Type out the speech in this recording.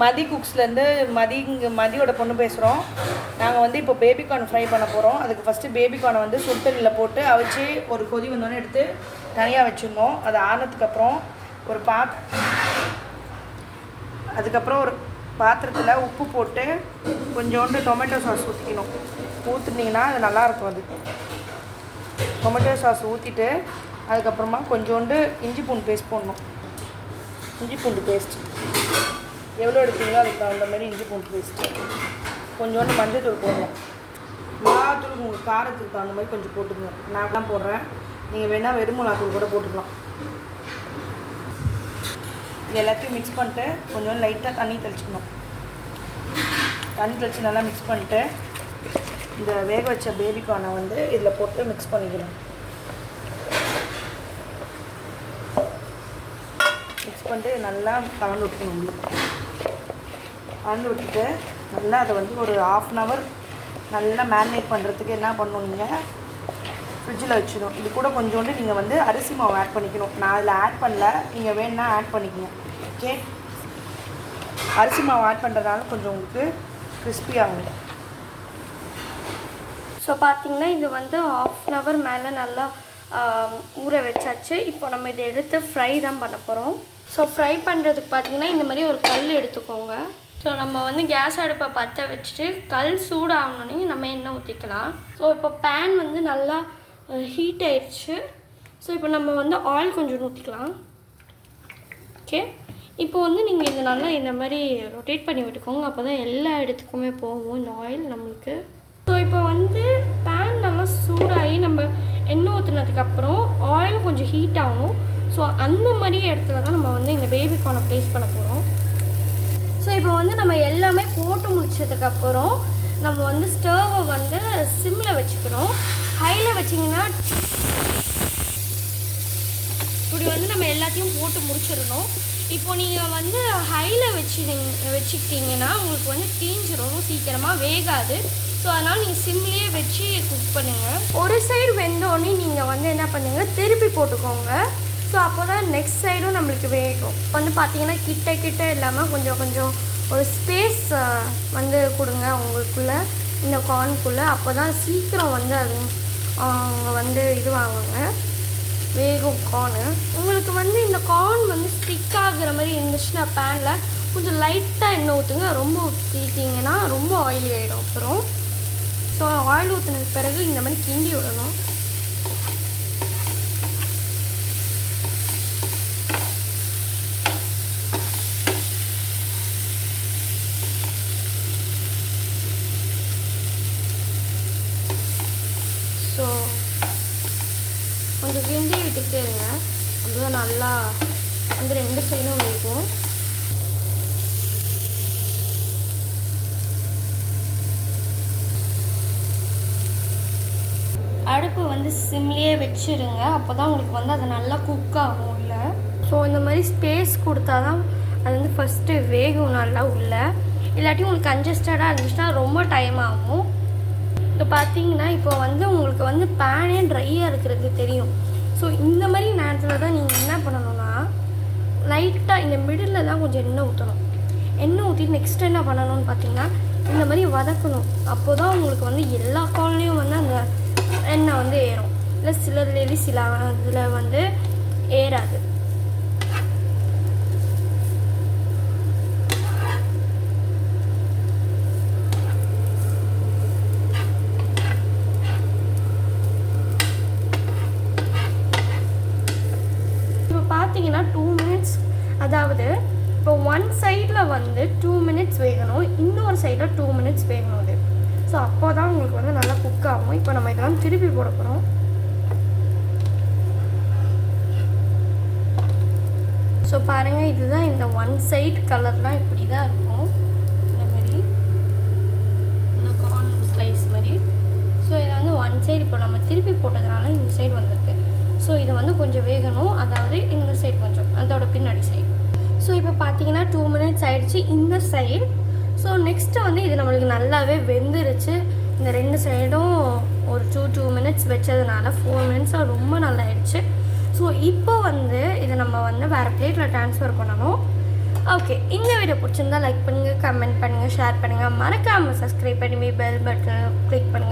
மதி குக்ஸ்லேருந்து மதியோட பொண்ணு பேசுகிறோம். நாங்கள் வந்து இப்போ பேபிகார்ன் ஃப்ரை பண்ண போகிறோம். அதுக்கு ஃபஸ்ட்டு பேபிகார்னை வந்து சுடுதண்ணியில் போட்டு அவிச்சு ஒரு கொதி வந்தோடனே எடுத்து தனியாக வச்சிடணும். அது ஆனதுக்கப்புறம் அதுக்கப்புறம் ஒரு பாத்திரத்தில் உப்பு போட்டு கொஞ்சோண்டு டொமேட்டோ சாஸ் ஊற்றிக்கணும். ஊற்றுனீங்கன்னா அது நல்லாயிருக்கும். அது டொமேட்டோ சாஸ் ஊற்றிட்டு அதுக்கப்புறமா கொஞ்சோண்டு இஞ்சி பூண்டு பேஸ்ட் போடணும். இஞ்சி பூண்டு பேஸ்ட் எவ்வளோ எடுத்தீங்களோ அதுக்கு தகுந்த மாதிரி இஞ்சி பூண்டு பேஸ்ட்டு, கொஞ்சோண்டு மஞ்சள் தூள் போடணும். மிளகாத்தூள் உங்கள் காரத்துக்கு தகுந்த மாதிரி கொஞ்சம் போட்டுக்கங்க. நான் தான் போடுறேன், நீங்கள் வேணால் வெறும் மிளகாத்தூள் கூட போட்டுக்கலாம். இது எல்லாத்தையும் மிக்ஸ் பண்ணிட்டு கொஞ்சம் லைட்டாக தண்ணி தெளிச்சிக்கணும். தண்ணி தெளித்து நல்லா மிக்ஸ் பண்ணிட்டு இந்த வேக வச்ச பேபிகார்னை வந்து இதில் போட்டு மிக்ஸ் பண்ணிக்கணும். மிக்ஸ் பண்ணிட்டு நல்லா கலந்து விட்டுக்கணும். கலந்து விட்டுட்டு நல்லா அதை வந்து ஒரு 1/2 hour நல்லா மேரினேட் பண்ணுறதுக்கு என்ன பண்ணணும், நீங்கள் ஃப்ரிட்ஜில் வச்சிடும். இது கூட கொஞ்சோண்டு நீங்கள் வந்து அரிசி மாவு ஆட் பண்ணிக்கணும். நான் அதில் ஆட் பண்ணல, நீங்கள் வேணுன்னா ஆட் பண்ணிக்கணும். ஓகே, அரிசி மாவு ஆட் பண்ணுறதுனால கொஞ்சம் உங்களுக்கு கிறிஸ்பி ஆகும். ஸோ பார்த்திங்கன்னா இது வந்து 1/2 hour மேலே நல்லா ஊற வச்சாச்சு. இப்போ நம்ம இதை எடுத்து ஃப்ரை தான் பண்ண போகிறோம். ஸோ ஃப்ரை பண்ணுறதுக்கு பார்த்திங்கன்னா இந்த மாதிரி ஒரு கல் எடுத்துக்கோங்க. ஸோ நம்ம வந்து கேஸ் அடுப்பை பற்ற வச்சுட்டு கல் சூடாகணுன்னே நம்ம எண்ணெய் ஊற்றிக்கலாம். ஸோ இப்போ பேன் வந்து நல்லா ஹீட் ஆயிடுச்சு. ஸோ இப்போ நம்ம வந்து ஆயில் கொஞ்சம் ஊற்றிக்கலாம். ஓகே, இப்போ வந்து நீங்கள் இது நல்லா இந்த மாதிரி ரொட்டேட் பண்ணி விட்டுக்கோங்க. அப்போ தான் எல்லா இடத்துக்குமே போகும் இந்த ஆயில் நம்மளுக்கு. ஸோ இப்போ வந்து பேன் நல்லா சூடாகி நம்ம எண்ணெய் ஊற்றினதுக்கப்புறம் ஆயில் கொஞ்சம் ஹீட் ஆகும். ஸோ அந்த மாதிரி இடத்துல தான் நம்ம வந்து இந்த பேபிகார்னை ப்ளேஸ் பண்ண போகிறோம். ஸோ இப்போ வந்து நம்ம எல்லாமே போட்டு முடிச்சதுக்கப்புறம் நம்ம வந்து ஸ்டவ்வை வந்து சிம்மில் வச்சுக்கிறோம். ஹையில் வச்சிங்கன்னா இப்படி வந்து நம்ம எல்லாத்தையும் போட்டு முடிச்சிடணும். இப்போ நீங்கள் வந்து ஹையில் வச்சுக்கிட்டிங்கன்னா உங்களுக்கு வந்து தீஞ்சிரும், சீக்கிரமாக வேகாது. ஸோ அதனால் நீங்கள் சிம்லேயே வச்சு குக் பண்ணுங்கள். ஒரு சைடு வெந்தோடனே நீங்கள் வந்து என்ன பண்ணுங்கள், திருப்பி போட்டுக்கோங்க. ஸோ அப்போ தான் நெக்ஸ்ட் சைடும் நம்மளுக்கு வேகும். வந்து பார்த்தீங்கன்னா கிட்ட இல்லாமல் கொஞ்சம் ஒரு ஸ்பேஸ் வந்து கொடுங்க உங்களுக்குள்ளே, இந்த கார்னுக்குள்ளே. அப்போ தான் சீக்கிரம் வந்து அது அவங்க வந்து இதுவாகுங்க, வேகும் கார்னு. உங்களுக்கு வந்து இந்த கார்ன் வந்து ஸ்டிக் ஆகுற மாதிரி இருந்துச்சுன்னா பேனில் கொஞ்சம் லைட்டாக எண்ணெய் ஊற்றுங்க. ரொம்ப ஊற்றிட்டிங்கன்னா ரொம்ப ஆயிலி ஆகிடும் அப்புறம். ஸோ ஆயில் ஊற்றினதுக்கு பிறகு இந்த மாதிரி கிண்டி விடணும். ஸோ கொஞ்சம் கிண்டி விட்டுக்கிட்டே இருங்க. அப்படிதான் நல்லா வந்து 2 சைடும் வேகும். அடுப்பு வந்து சிம்லேயே வச்சுருங்க. அப்போ தான் உங்களுக்கு வந்து அது நல்லா குக் ஆகும் இல்லை. ஸோ இந்த மாதிரி ஸ்பேஸ் கொடுத்தா தான் அது வந்து ஃபஸ்ட்டு வேகும் நல்லா உள்ள. இல்லாட்டி உங்களுக்கு கன்ஜஸ்டடாக இருந்துச்சுன்னா ரொம்ப டைம் ஆகும். இப்போ பார்த்தீங்கன்னா இப்போ வந்து உங்களுக்கு வந்து பேனே ட்ரையாக இருக்கிறது தெரியும். ஸோ இந்த மாதிரி நேரத்தில் தான் நீங்கள் என்ன பண்ணணும்னா லைட்டாக இந்த மிடில் தான் கொஞ்சம் எண்ணெய் ஊற்றணும். எண்ணெய் ஊற்றி நெக்ஸ்ட் என்ன பண்ணணும்னு பார்த்தீங்கன்னா இந்த மாதிரி வதக்கணும். அப்போ தான் உங்களுக்கு வந்து எல்லா கால்லையும் வந்து அந்த எண்ணெய் வந்து ஏறும். இல்லை சிலதுலேயே சில இதில் வந்து ஏறாது. இப்போ பார்த்தீங்கன்னா 2 minutes, அதாவது இப்போ ஒன் சைடில் வந்து 2 minutes வேகணும், இன்னொரு சைடில் 2 minutes வேகணும் அது. ஸோ அப்போ தான் உங்களுக்கு வந்து நல்லா குக் ஆகும். இப்போ நம்ம இதெல்லாம் திருப்பி போட போகிறோம். ஸோ பாருங்கள், இதுதான் இந்த ஒன் சைட் கலர்லாம் இப்படி தான் இருக்கும். இந்த மாதிரி இந்த கார்ன் ஸ்லைஸ் மாதிரி. ஸோ இதை வந்து ஒன் சைடு இப்போ நம்ம திருப்பி போட்டதுனால இந்த சைடு வந்திருக்கு. ஸோ இதை வந்து கொஞ்சம் வேகணும், அதாவது இந்த சைடு கொஞ்சம், அதோட பின்னாடி சைடு. ஸோ இப்போ பார்த்தீங்கன்னா 2 minutes ஆகிடுச்சு இந்த சைடு. ஸோ நெக்ஸ்ட்டு வந்து இது நம்மளுக்கு நல்லாவே வெந்துருச்சு. இந்த 2 சைடும் ஒரு 2 minutes வச்சதுனால 4 minutes ரொம்ப நல்லா ஆயிடுச்சு. ஸோ இப்போ வந்து இதை நம்ம வந்து வேறு பிளேட்டில் ட்ரான்ஸ்ஃபர் பண்ணணும். ஓகே, இந்த வீடியோ பிடிச்சிருந்தா லைக் பண்ணுங்கள், கமெண்ட் பண்ணுங்கள், ஷேர் பண்ணுங்கள், மறக்காமல் சப்ஸ்கிரைப் பண்ணி பெல் பட்டன் கிளிக் பண்ணுங்கள்.